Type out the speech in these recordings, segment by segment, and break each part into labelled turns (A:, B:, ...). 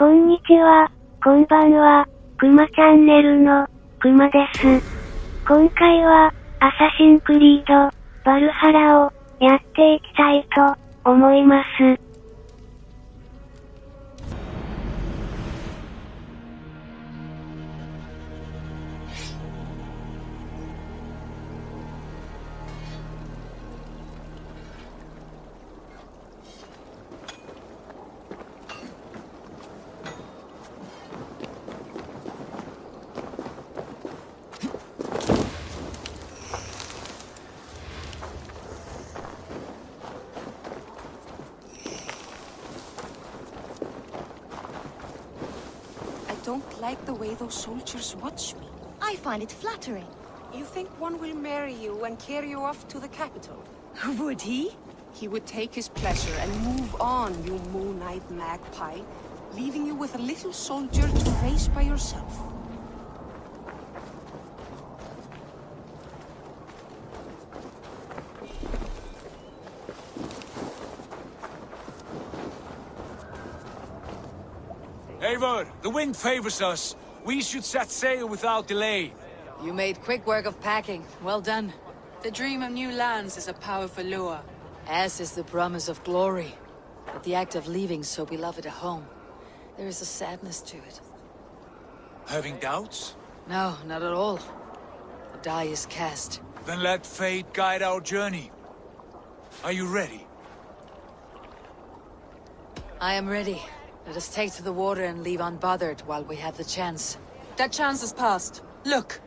A: こんにちは、こんばんは、くまチャンネルの、くまです。今回は、アサシンクリード、ヴァルハラを、やっていきたいと、思います。
B: I don't like the way those soldiers watch me.
C: I find it flattering.
B: You think one will marry you and carry you off to the capital?
C: Would he?
B: He would take his pleasure and move on, you moon-eyed magpie, leaving you with a little soldier to raise by yourself.
D: Eivor, the wind favors us. We should set sail without delay.
E: You made quick work of packing. Well done. The dream of new lands is a powerful lure, as is the promise of glory. But the act of leaving so beloved a home, there is a sadness to it.
D: Having doubts?
E: No, not at all. The die is cast.
D: Then let fate guide our journey. Are you ready?
E: I am ready. Let us take to the water and leave unbothered while we have the chance.
C: That chance is past. Look!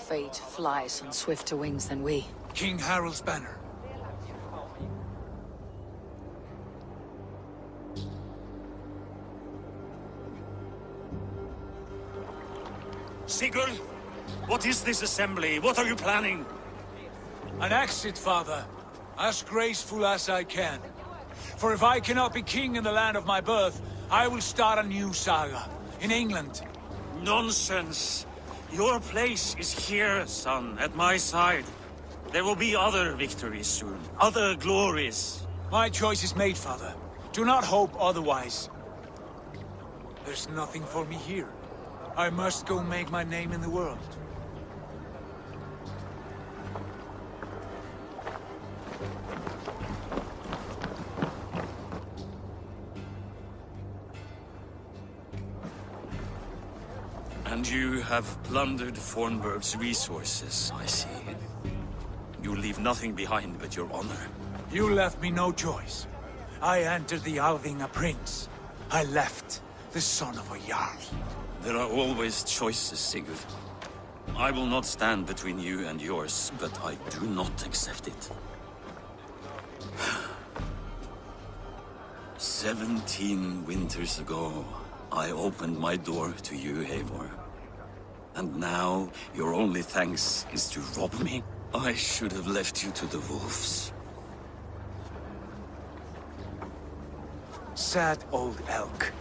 E: Fate flies on swifter wings than we.
D: King Harald's banner.
F: Sigurd, what is this assembly? What are you planning?
D: An exit, father. As graceful as I can. For if I cannot be king in the land of my birth, I will start a new saga. In England.
F: Nonsense. Your place is here, son, at my side. There will be other victories soon. Other glories.
D: My choice is made, father. Do not hope otherwise. There's nothing for me here. I must go make my name in the world.
F: And you have plundered Fornburg's resources, I see. You leave nothing behind but your honor.
D: You left me no choice. I entered the Alving a prince. I left the son of a Jarl.
F: There are always choices, Sigurd. I will not stand between you and yours, but I do not accept it. 17 winters ago, I opened my door to you, Eivor. And now, your only thanks is to rob me? I should have left you to the wolves.
D: Sad old elk.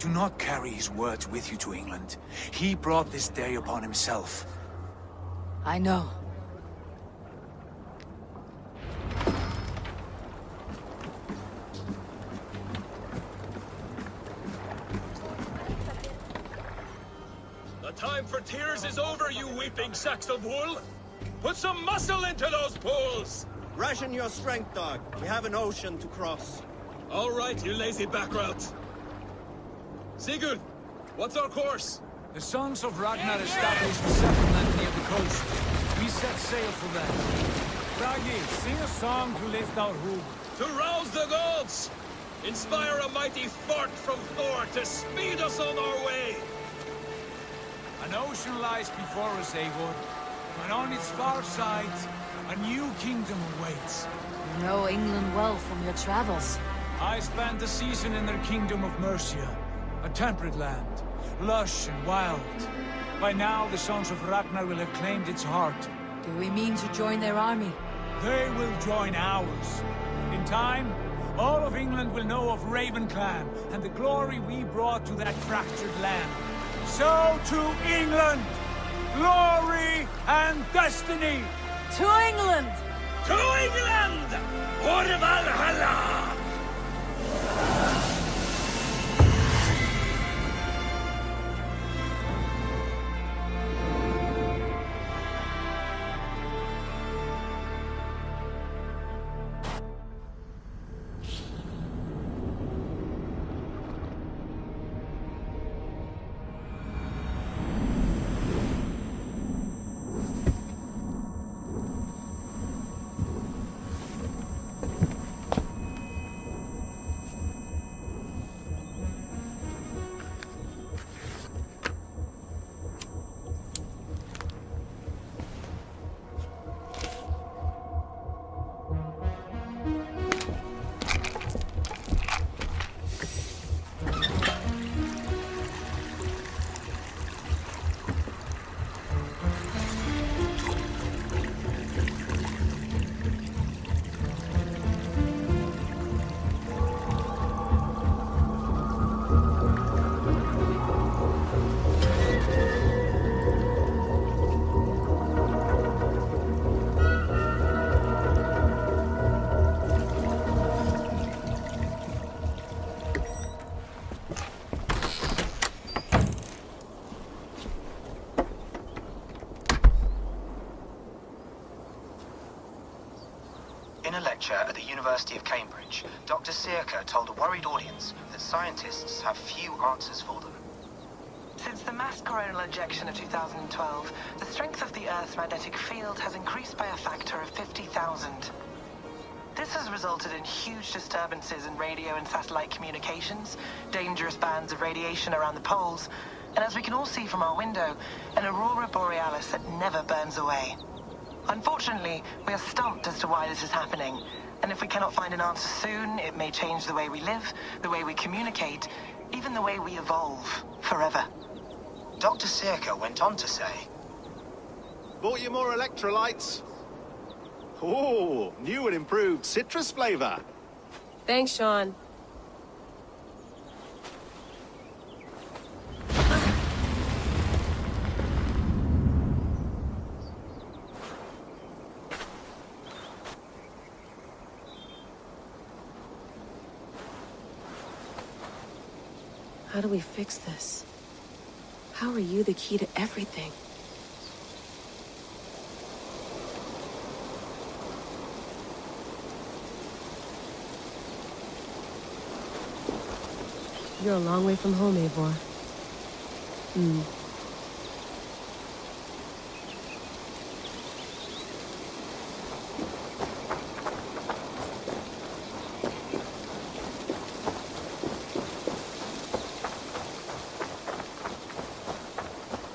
D: Do not carry his words with you to England. He brought this day upon himself.
E: I know.
G: The time for tears is over, you weeping sacks of wool! Put some muscle into those pools!
H: Ration your strength, dog. We have an ocean to cross.
G: All right, you lazy backrout. Sigurd, what's our course?
D: The sons of Ragnar established a settlement near the coast. We set sail for them.
G: Bragi, sing a song to lift our hoof. To rouse the gods! Inspire a mighty fart from Thor to speed us on our way!
D: An ocean lies before us, Eivor, and on its far side, a new kingdom awaits.
E: You know England well from your travels.
D: I spent a season in their kingdom of Mercia, a temperate land, lush and wild. By now, the sons of Ragnar will have claimed its heart.
E: Do we mean to join their army?
D: They will join ours. In time, all of England will know of Raven Clan and the glory we brought to that fractured land. So to England! Glory and destiny!
E: To England!
G: To England! For Valhalla!
I: In a lecture at the University of Cambridge, Dr. Circa told a worried audience that scientists have few answers for them.
J: Since the mass coronal ejection of 2012, the strength of the Earth's magnetic field has increased by a factor of 50,000. This has resulted in huge disturbances in radio and satellite communications, dangerous bands of radiation around the poles, and as we can all see from our window, an aurora borealis that never burns away. Unfortunately, we are stumped as to why this is happening, and if we cannot find an answer soon, it may change the way we live, the way we communicate, even the way we evolve, forever.
I: Dr. Circa went on to say,
H: Bought you more electrolytes? Oh, new and improved citrus flavor.
C: Thanks, Sean. How do we fix this? How are you the key to everything? You're a long way from home, Eivor.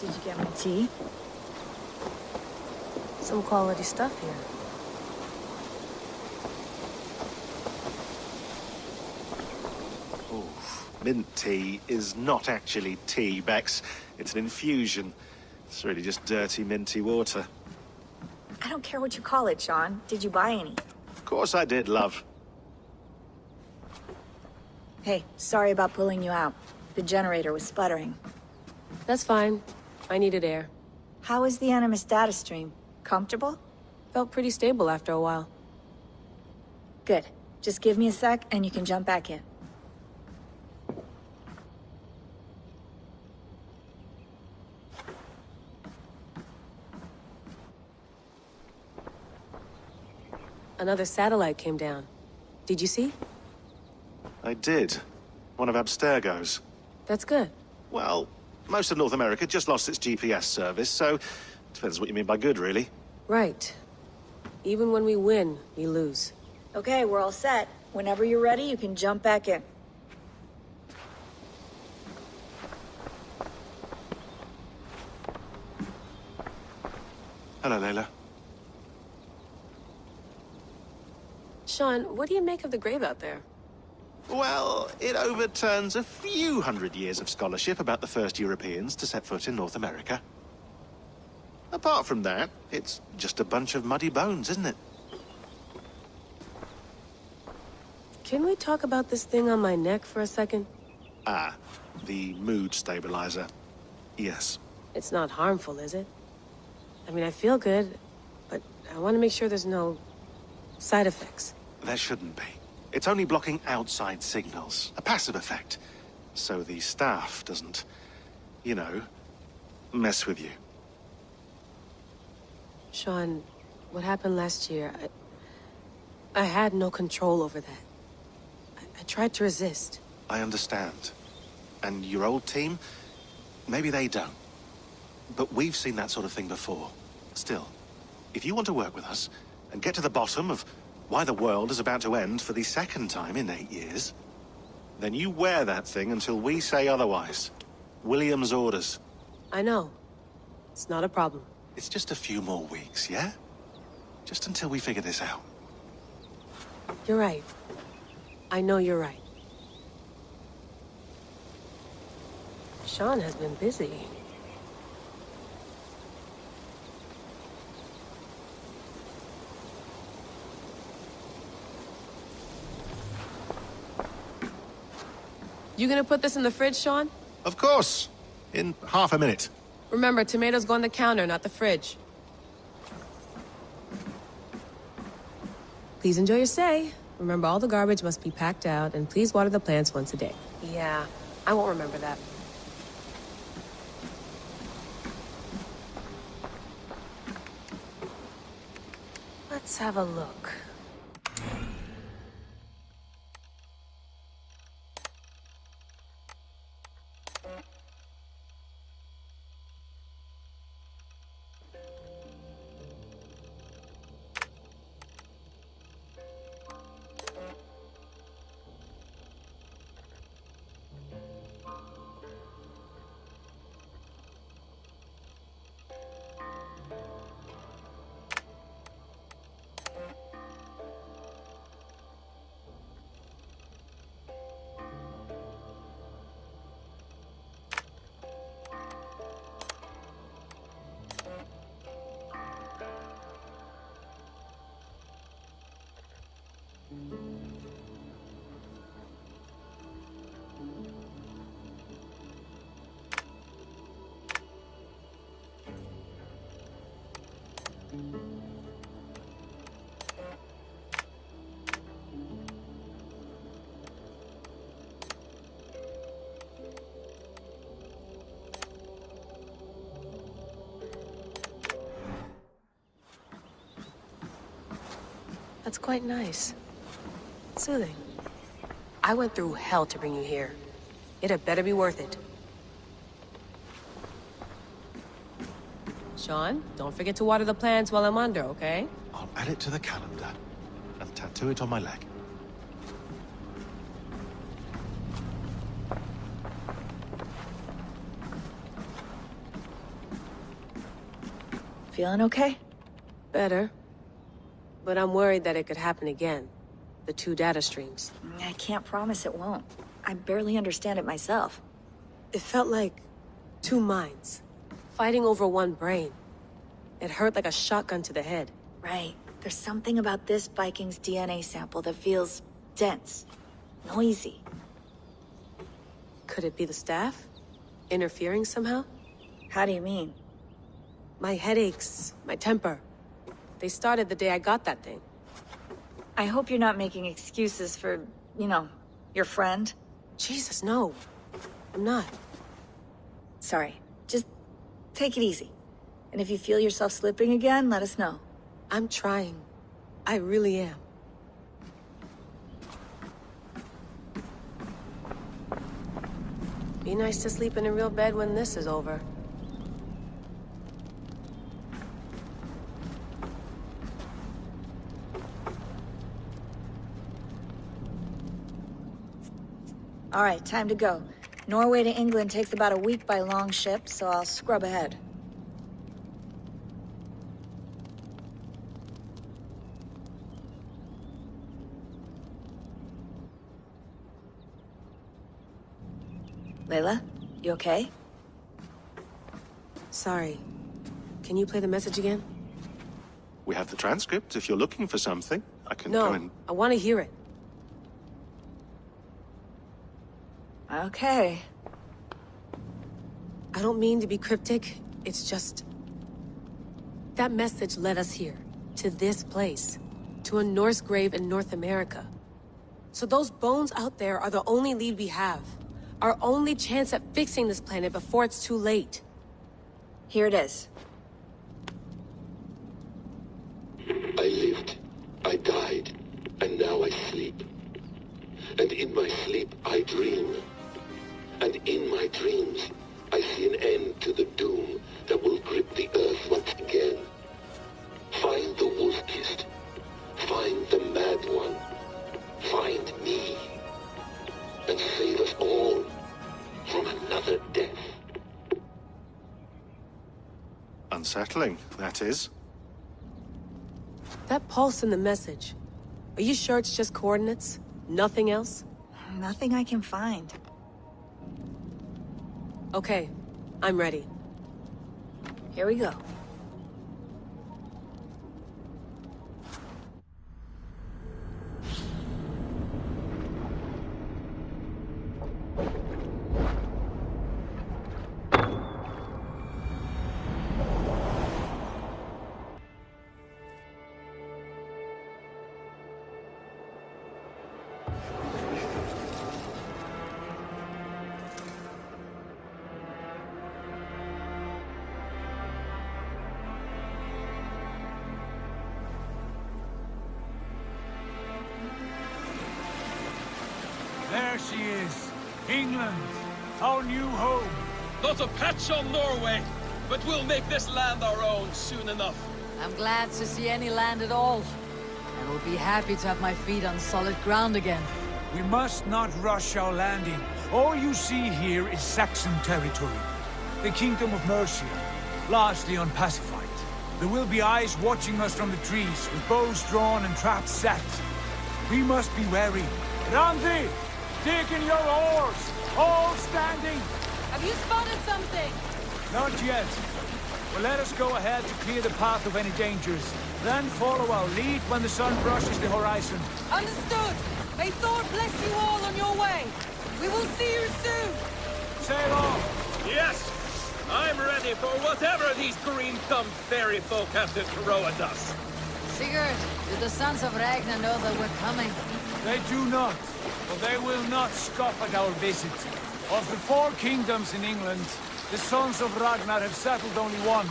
C: Did you get my tea? Some quality stuff here.
H: Mint tea is not actually tea, Bex. It's an infusion. It's really just dirty, minty water.
K: I don't care what you call it, Sean. Did you buy any?
H: Of course I did, love.
K: Hey, sorry about pulling you out. The generator was sputtering.
C: That's fine. I needed air.
K: How is the Animus data stream? Comfortable?
C: Felt pretty stable after a while.
K: Good. Just give me a sec and you can jump back in.
C: Another satellite came down. Did you see?
H: I did. One of Abstergo's.
C: That's good.
H: Well, most of North America just lost its GPS service, so depends what you mean by good, really.
C: Right. Even when we win, we lose.
K: Okay, we're all set. Whenever you're ready, you can jump back in.
H: Hello, Layla.
C: Sean, what do you make of the grave out there?
H: Well, it overturns a few hundred years of scholarship about the first Europeans to set foot in North America. Apart from that, it's just a bunch of muddy bones, isn't it?
C: Can we talk about this thing on my neck for a second?
H: Ah, the mood stabilizer. Yes.
C: It's not harmful, is it? I mean, I feel good, but I want to make sure there's no side effects.
H: There shouldn't be. It's only blocking outside signals, a passive effect. So the staff doesn't, you know, mess with you.
C: Sean, what happened last year, I had no control over that. I tried to resist.
H: I understand. And your old team, maybe they don't. But we've seen that sort of thing before. Still, if you want to work with us and get to the bottom of why the world is about to end for the second time in 8 years, then you wear that thing until we say otherwise. William's orders.
C: I know. It's not a problem.
H: It's just a few more weeks, yeah? Just until we figure this out.
C: You're right. I know you're right. Sean has been busy. You gonna put this in the fridge, Sean?
H: Of course. In half a minute.
C: Remember, tomatoes go on the counter, not the fridge. Please enjoy your stay. Remember, all the garbage must be packed out, and please water the plants once a day. Yeah, I won't remember that. Let's have a look. That's quite nice. Soothing. I went through hell to bring you here. It had better be worth it. Sean, don't forget to water the plants while I'm under, okay?
H: I'll add it to the calendar and tattoo it on my leg.
K: Feeling okay?
C: Better. But I'm worried that it could happen again. The two data streams.
K: I can't promise it won't. I barely understand it myself.
C: It felt like two minds, fighting over one brain. It hurt like a shotgun to the head.
K: Right. There's something about this Viking's DNA sample that feels dense, noisy.
C: Could it be the staff? Interfering somehow?
K: How do you mean?
C: My headaches, my temper. They started the day I got that thing.
K: I hope you're not making excuses for, you know, your friend.
C: Jesus, no. I'm not.
K: Sorry. Just take it easy. And if you feel yourself slipping again, let us know.
C: I'm trying. I really am. Be nice to sleep in a real bed when this is over.
K: All right, time to go. Norway to England takes about a week by long ship, so I'll scrub ahead. Layla, you okay?
C: Sorry. Can you play the message again?
H: We have the transcript. If you're looking for something, I can
C: No,
H: go and...
C: I want to hear it.
K: Okay.
C: I don't mean to be cryptic. It's just... that message led us here. To this place. To a Norse grave in North America. So those bones out there are the only lead we have. Our only chance at fixing this planet before it's too late.
K: Here it is.
L: I lived, I died, and now I sleep. And in my sleep I dream. And in my dreams, I see an end to the doom that will grip the Earth once again. Find the wolf-kissed. Find the mad one. Find me. And save us all from another death.
H: Unsettling, that is.
C: That pulse in the message. Are you sure it's just coordinates? Nothing else?
K: Nothing I can find.
C: Okay, I'm ready.
K: Here we go.
D: England, our new home.
G: Not a patch on Norway, but we'll make this land our own soon enough.
E: I'm glad to see any land at all. And will be happy to have my feet on solid ground again.
D: We must not rush our landing. All you see here is Saxon territory. The Kingdom of Mercia, largely unpacified. There will be eyes watching us from the trees, with bows drawn and traps set. We must be wary. Randi! Dig in your oars! All standing!
E: Have you spotted something?
D: Not yet. Well, let us go ahead to clear the path of any dangers. Then follow our lead when the sun brushes the horizon.
E: Understood! May Thor bless you all on your way! We will see you soon!
D: Sail on!
G: Yes! I'm ready for whatever these green-thumbed fairy folk have to throw at us.
E: Sigurd, do the sons of Ragnar know that we're coming?
D: They do not, but they will not scoff at our visit. Of the 4 kingdoms in England, the sons of Ragnar have settled only one.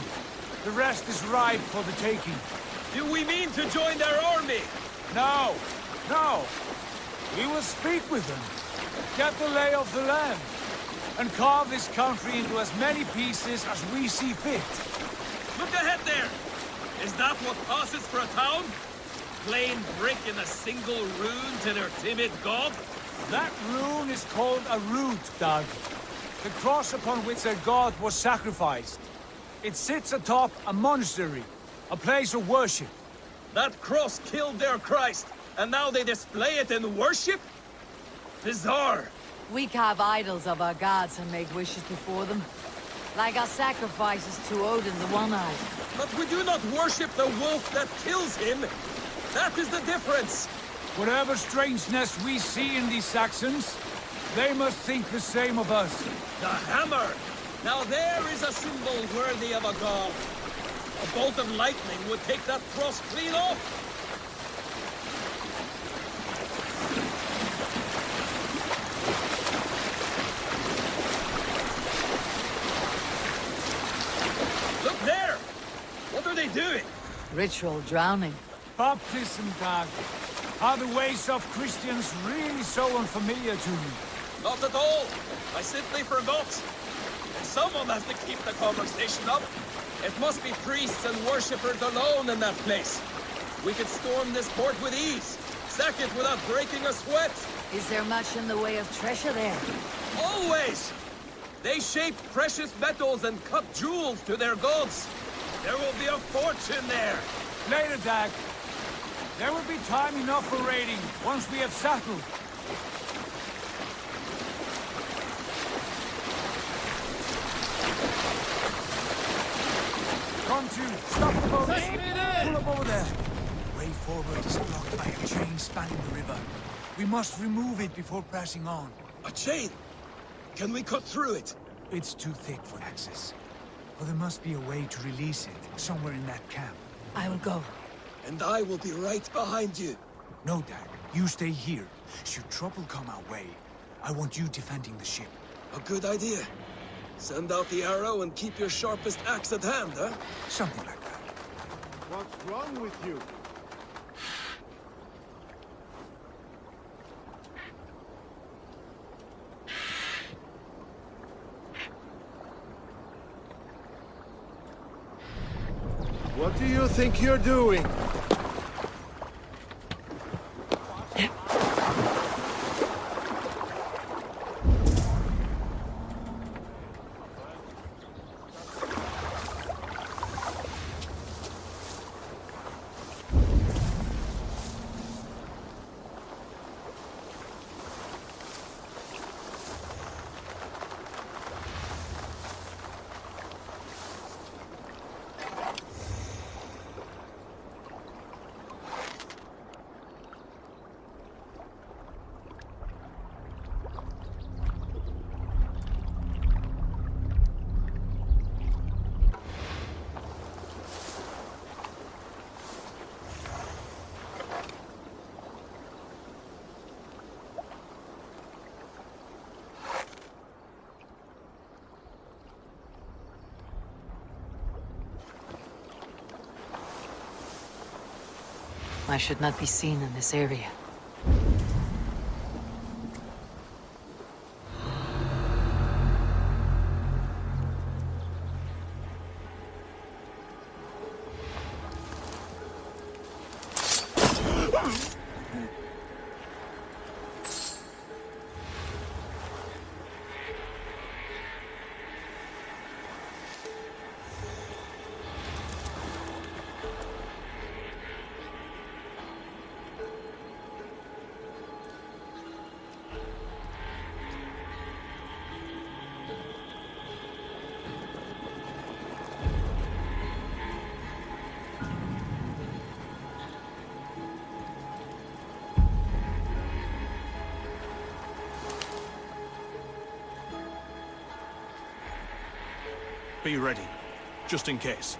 D: The rest is ripe for the taking.
G: Do we mean to join their army?
D: No, no. We will speak with them, get the lay of the land, and carve this country into as many pieces as we see fit.
G: Look ahead there! Is that what passes for a town? Plain brick in a single rune to their timid god?
D: That rune is called a root, Doug. The cross upon which their god was sacrificed. It sits atop a monastery, a place of worship.
G: That cross killed their Christ, and now they display it in worship? Bizarre.
E: We carve idols of our gods and make wishes before them. Like our sacrifices to Odin the One-Eyed.
G: But we do not worship the wolf that kills him. That is the difference.
D: Whatever strangeness we see in these Saxons, they must think the same of us.
G: The hammer! Now there is a symbol worthy of a god. A bolt of lightning would take that cross clean off. Look there! What are they doing?
E: Ritual drowning.
D: Baptism, Dag. Are the ways of Christians really so unfamiliar to you?
G: Not at all. I simply forgot. And someone has to keep the conversation up. It must be priests and worshippers alone in that place. We could storm this port with ease. Sack it without breaking a sweat.
E: Is there much in the way of treasure there?
G: Always! They shape precious metals and cut jewels to their gods. There will be a fortune there.
D: Later, Dag. There will be time enough for raiding, once we have settled. Come to, stop the boat. Pull up over there. The way forward is blocked by a chain spanning the river. We must remove it before pressing on.
G: A chain? Can we cut through it?
D: It's too thick for access. But there must be a way to release it, somewhere in that camp.
E: I will go.
G: And I will be right behind you.
D: No, Dag. You stay here. Should trouble come our way, I want you defending the ship.
G: A good idea. Send out the arrow and keep your sharpest axe at hand, huh?
D: Something like that.
M: What's wrong with you? What do you think you're doing?
E: I should not be seen in this area.
M: Be ready, just in case.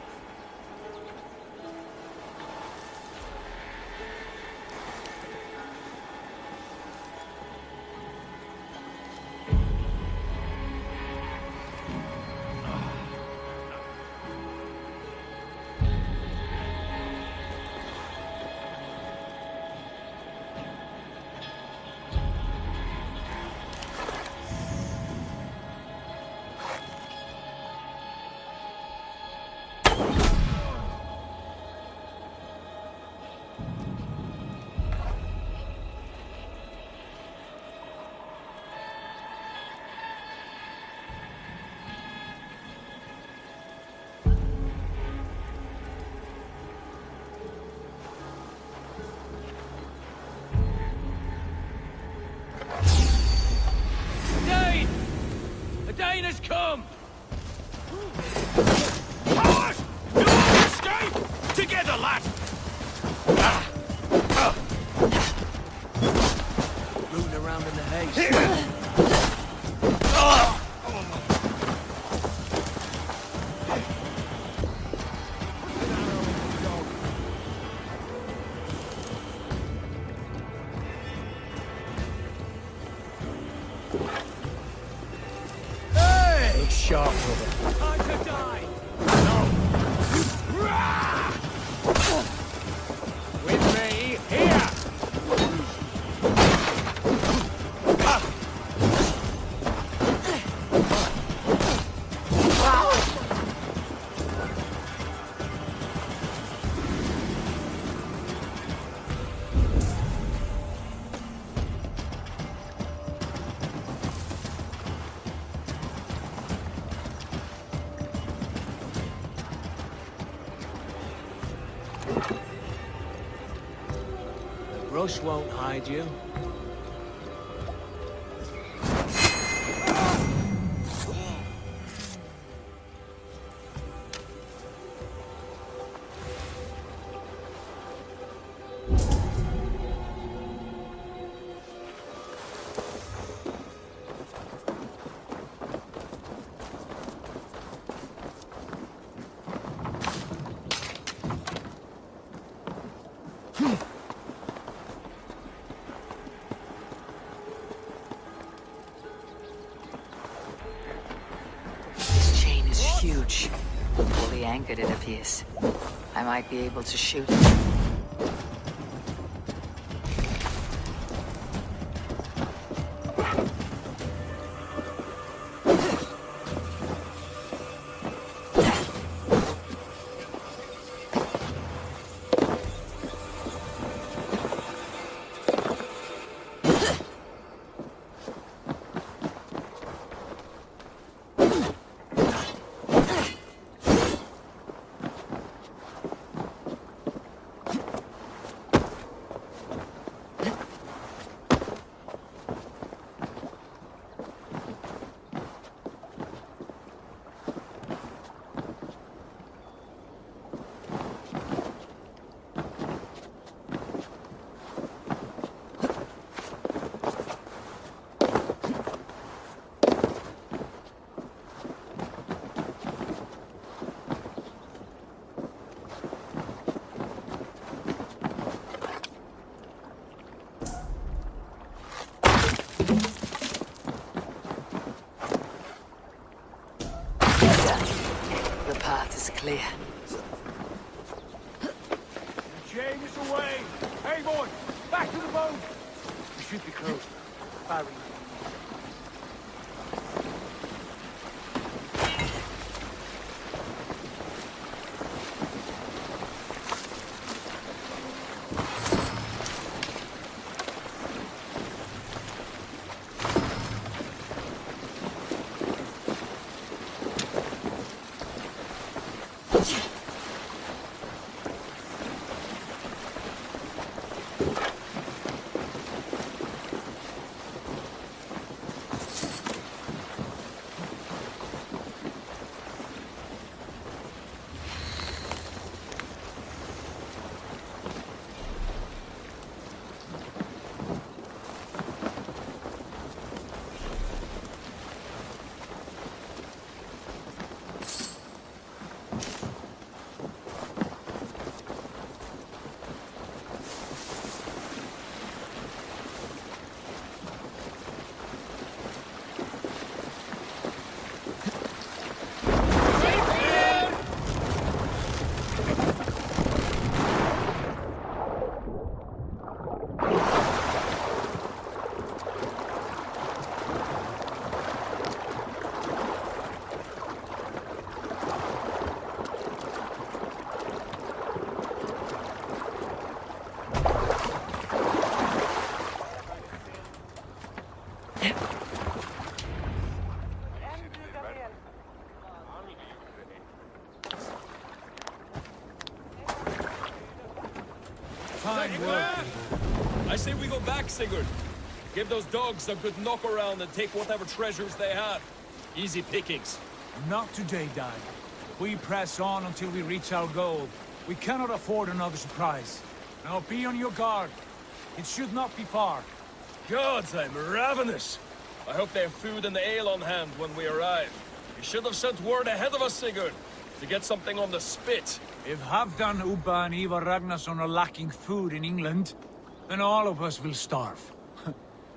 D: Dane has come! Cowards! You won't escape! Together, lad! Rooting around in the haze.
M: Sharp, brother.
D: Time to die! With me, here!
G: Brush won't hide you.
E: Huge. Fully anchored, it appears. I might be able to shoot it. Clear.
D: The chain is away! Hey, boy! Back to the boat! We should be close now. Barry. Good work.
G: I say we go back, Sigurd. Give those dogs a good knock around and take whatever treasures they have. Easy pickings.
D: Not today, Dad. We press on until we reach our goal. We cannot afford another surprise. Now be on your guard. It should not be far.
G: Gods, I'm ravenous. I hope they have food and ale on hand when we arrive. You should have sent word ahead of us, Sigurd, to get something on the spit.
D: If Halfdan, Ubba, and Ivar Ragnarsson are lacking food in England, then all of us will starve.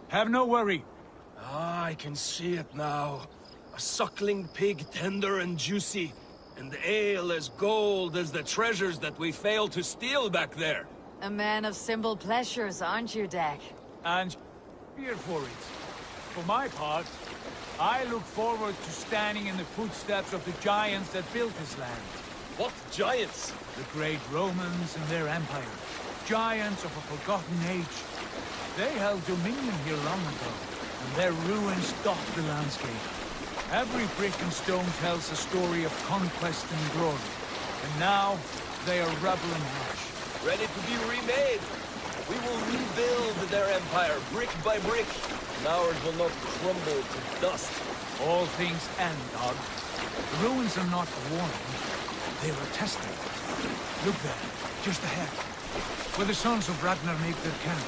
D: Have no worry.
G: Ah, I can see it now. A suckling pig, tender and juicy, and ale as gold as the treasures that we failed to steal back there.
E: A man of simple pleasures, aren't you, Dag?
D: And here for it. For my part, I look forward to standing in the footsteps of the giants that built this land.
G: What giants?
D: The great Romans and their empire. Giants of a forgotten age. They held dominion here long ago, and their ruins dot the landscape. Every brick and stone tells a story of conquest and glory. And now, they are rubble and ash.
G: Ready to be remade. We will rebuild their empire, brick by brick. And ours will not crumble to dust.
D: All things end, Dog. The ruins are not a warning. They are a testament. Look there, just ahead. Where the sons of Ragnar make their camp.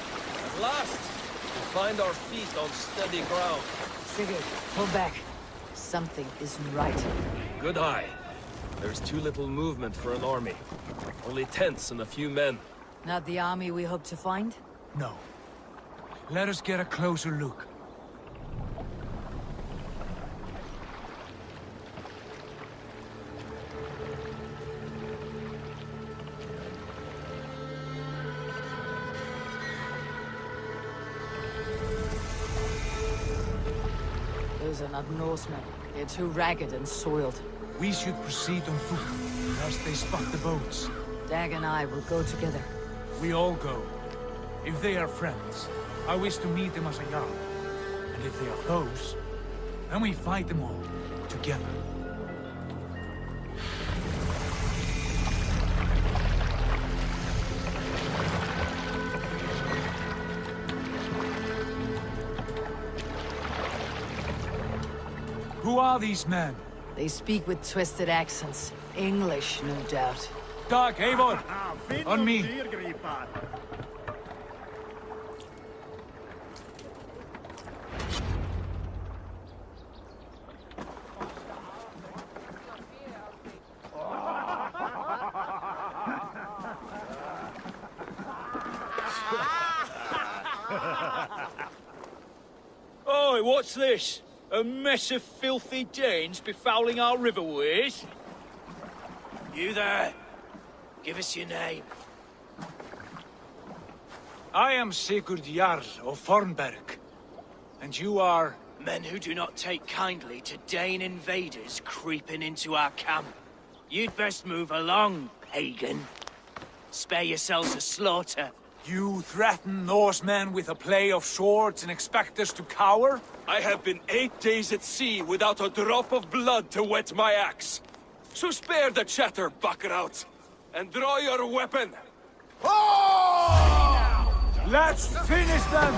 G: At last, we find our feet on steady ground.
E: Sigurd, pull back. Something isn't right.
G: Good eye. There's too little movement for an army. Only tents and a few men.
E: Not the army we hope to find?
D: No. Let us get a closer look.
E: Those are not Norsemen. They're too ragged and soiled.
D: We should proceed on foot, lest they spot the boats.
E: Dag and I will go together.
D: We all go. If they are friends, I wish to meet them as a Jarl. And if they are foes, then we fight them all, together. Who are these men?
E: They speak with twisted accents. English, no doubt.
D: Dag, Eivor! On me!
N: Oi, what's this? A mess of filthy Danes befouling our riverways? You there? Give us your name.
D: I am Sigurd Jarl of Fornberg. And you are...
N: Men who do not take kindly to Dane invaders creeping into our camp. You'd best move along, pagan. Spare yourselves a slaughter.
D: You threaten Norsemen with a play of swords and expect us to cower?
G: I have been 8 days at sea without a drop of blood to wet my axe. So spare the chatter, Buckerout, and draw your weapon.
D: Oh! Let's finish them!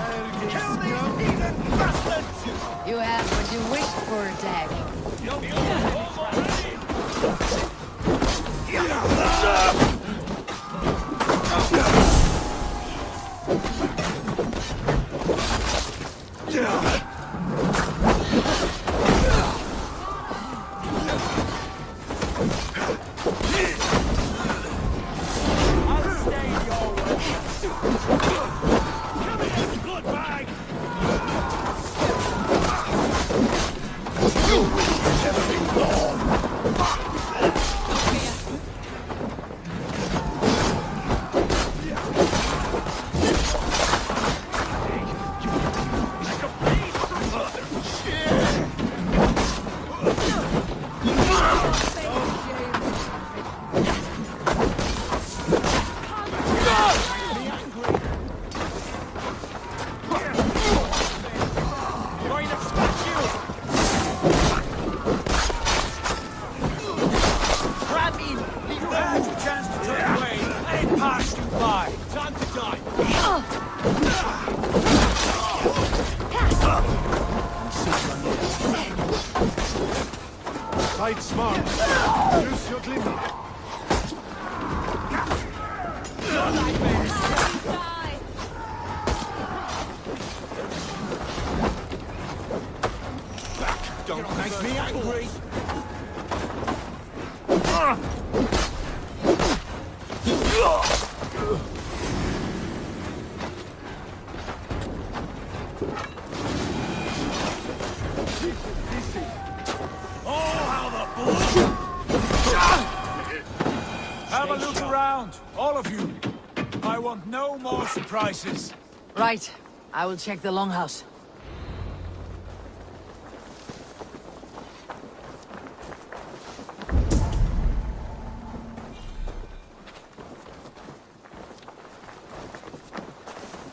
N: Kill these heathen bastards!
E: You have what you wished for, Dag.
L: You will never be born!
D: Fight smart. Use your glimmer. Don't make me angry. Have a look around, all of you. I want no more surprises.
E: Right. I will check the longhouse.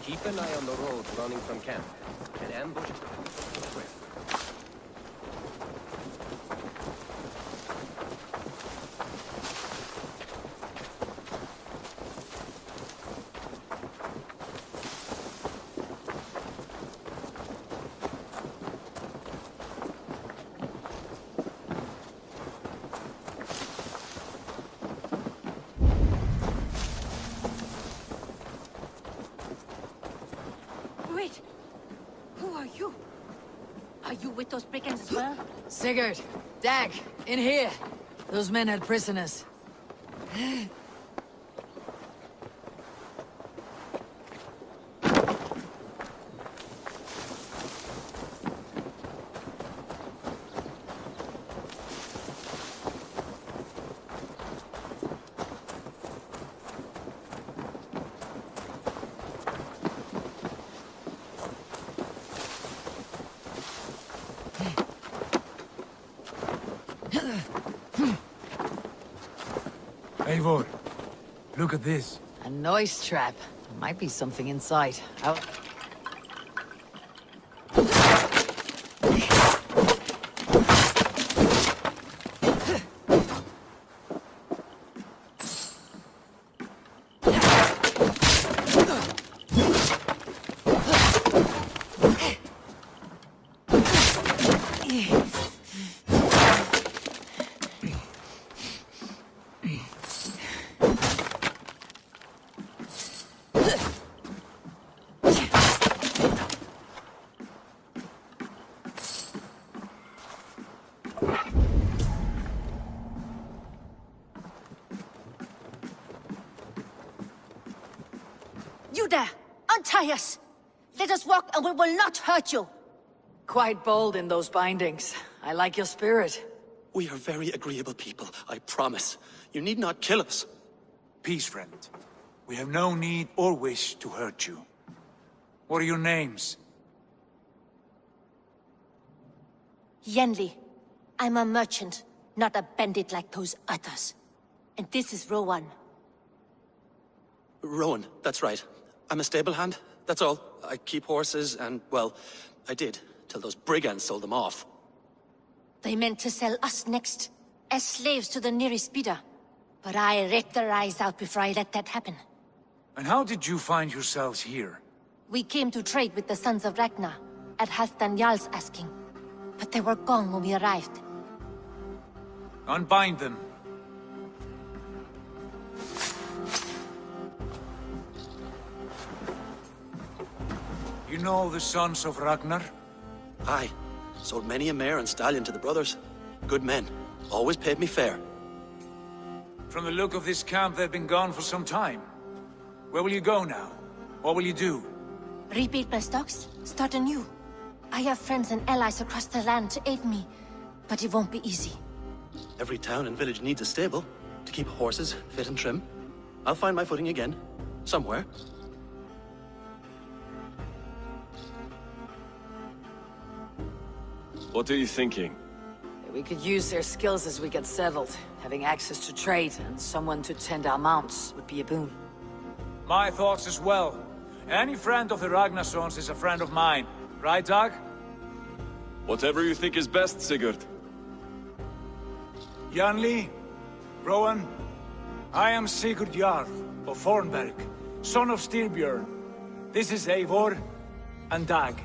O: Keep an eye on the road running from camp. An ambush.
P: Wait! Who are you? Are you with those brigands as well?
E: Sigurd! Dag! In here! Those men had prisoners.
D: Eivor, look at this.
E: A noise trap. There might be something inside.
P: You there! Untie us! Let us walk and we will not hurt you!
E: Quite bold in those bindings. I like your spirit.
F: We are very agreeable people, I promise. You need not kill us.
D: Peace, friend. We have no need or wish to hurt you. What are your names?
P: Yenli. I'm a merchant, not a bandit like those others. And this is Rowan.
F: Rowan, that's right. I'm a stable hand, that's all. I keep horses and, well, I did, till those brigands sold them off.
P: They meant to sell us next, as slaves to the nearest bidder. But I raked their eyes out before I let that happen.
D: And how did you find yourselves here?
P: We came to trade with the Sons of Ragnar, at Halfdan Jarl's asking. But they were gone when we arrived.
D: Unbind them. You know the Sons of Ragnar?
F: Aye. Sold many a mare and stallion to the brothers. Good men. Always paid me fair.
D: From the look of this camp, they've been gone for some time. Where will you go now? What will you do?
P: Rebuild my stocks? Start anew. I have friends and allies across the land to aid me, but it won't be easy.
F: Every town and village needs a stable, to keep horses fit and trim. I'll find my footing again. Somewhere.
O: What are you thinking?
E: We could use their skills as we get settled. Having access to trade and someone to tend our mounts would be a boon.
D: My thoughts as well. Any friend of the Ragnarsons is a friend of mine. Right, Dag?
O: Whatever you think is best, Sigurd.
D: Janli, Rowan, I am Sigurd Jarl of Fornberg, son of Styrbjörn. This is Eivor and Dag.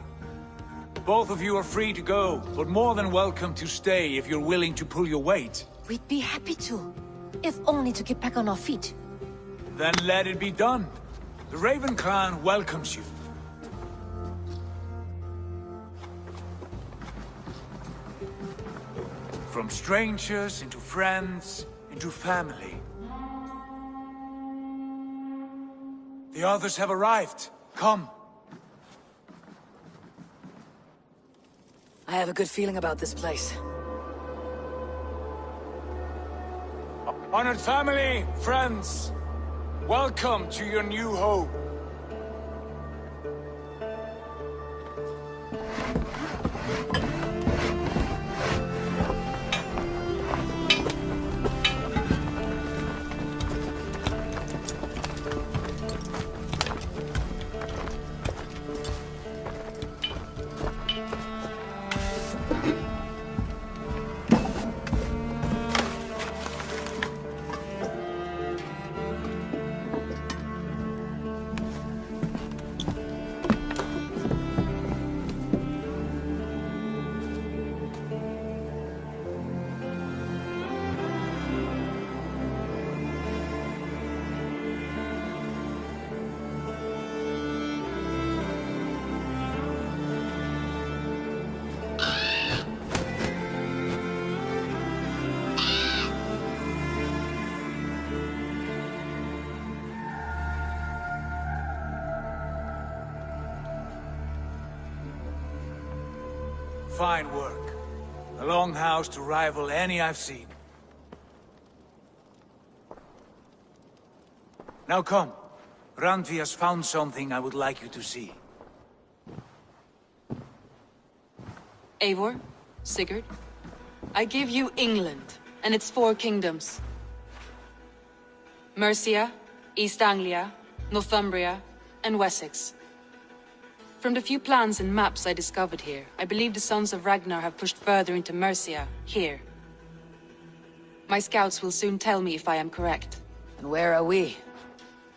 D: Both of you are free to go, but more than welcome to stay if you're willing to pull your weight.
P: We'd be happy to, if only to get back on our feet.
D: Then let it be done. The Raven Clan welcomes you. From strangers into friends, into family. The others have arrived. Come.
E: I have a good feeling about this place.
D: Honored family, friends, welcome to your new home. Fine work. A longhouse to rival any I've seen. Now come. Randvi has found something I would like you to see.
E: Eivor, Sigurd, I give you England and its 4 kingdoms. Mercia, East Anglia, Northumbria, and Wessex. From the few plans and maps I discovered here, I believe the Sons of Ragnar have pushed further into Mercia, here. My scouts will soon tell me if I am correct. And where are we?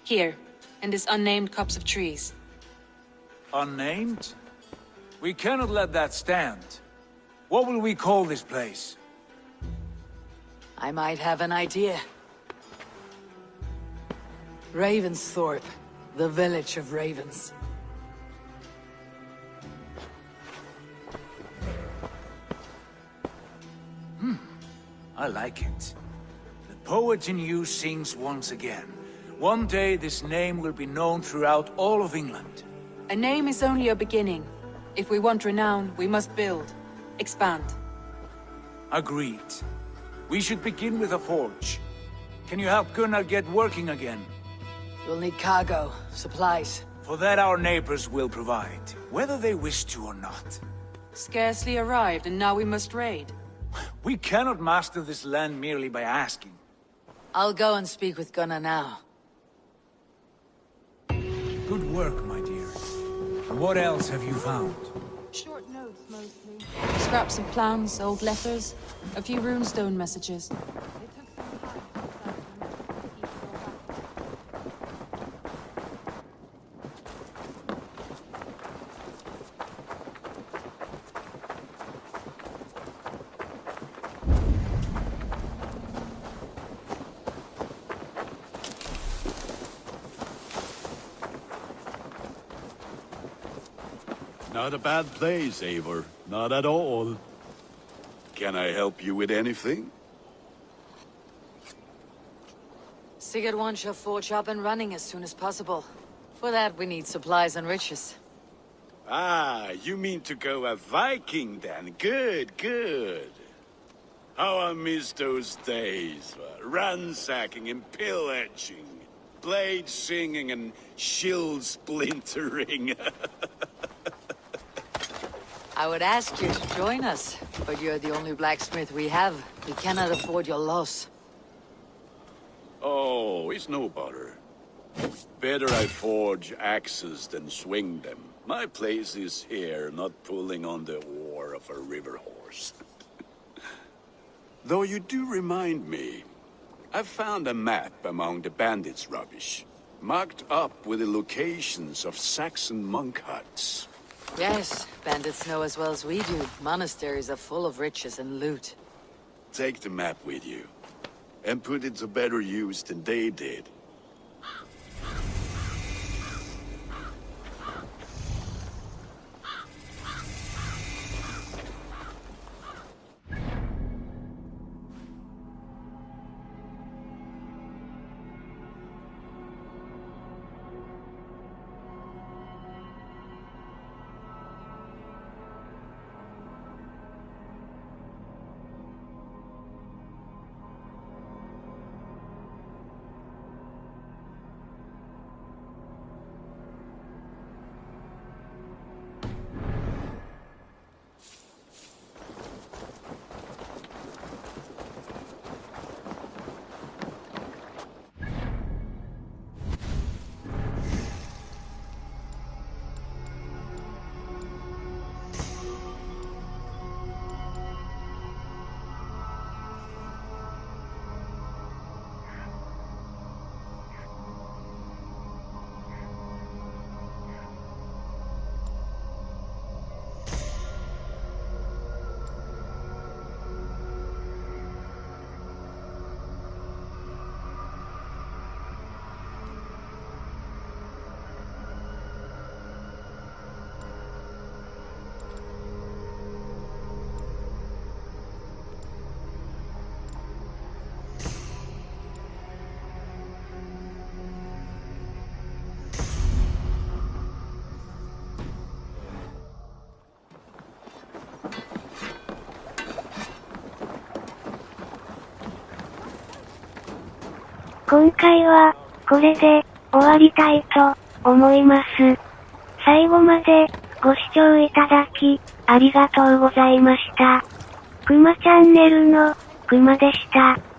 E: Here, in this unnamed copse of trees.
D: Unnamed? We cannot let that stand. What will we call this place?
E: I might have an idea. Ravensthorpe, the village of ravens.
D: I like it. The poet in you sings once again. One day this name will be known throughout all of England.
E: A name is only a beginning. If we want renown, we must build, expand.
D: Agreed. We should begin with a forge. Can you help Gunnar get working again?
E: We'll need cargo, supplies.
D: For that our neighbors will provide, whether they wish to or not.
E: Scarcely arrived, and now we must raid.
D: We cannot master this land merely by asking.
E: I'll go and speak with Gunnar now.
D: Good work, my dear. And what else have you found?
E: Short notes, mostly. Scraps of plans, old letters, a few runestone messages.
F: Not a bad place, Eivor. Not at all. Can I help you with anything?
E: Sigurd wants your forge up and running as soon as possible. For that, we need supplies and riches.
F: Ah, you mean to go a Viking then? Good, good. How I miss those days. Ransacking and pillaging. Blade singing and shield splintering.
E: I would ask you to join us, but you're the only blacksmith we have. We cannot afford your loss.
F: Oh, it's no bother. Better I forge axes than swing them. My place is here, not pulling on the oar of a river horse. Though you do remind me, I found a map among the bandits' rubbish, marked up with the locations of Saxon monk huts.
E: Yes, bandits know as well as we do. Monasteries are full of riches and loot.
F: Take the map with you, and put it to better use than they did.
A: 今回は、これで、終わりたいと、思います。最後まで、ご視聴いただき、ありがとうございました。くまチャンネルの、くまでした。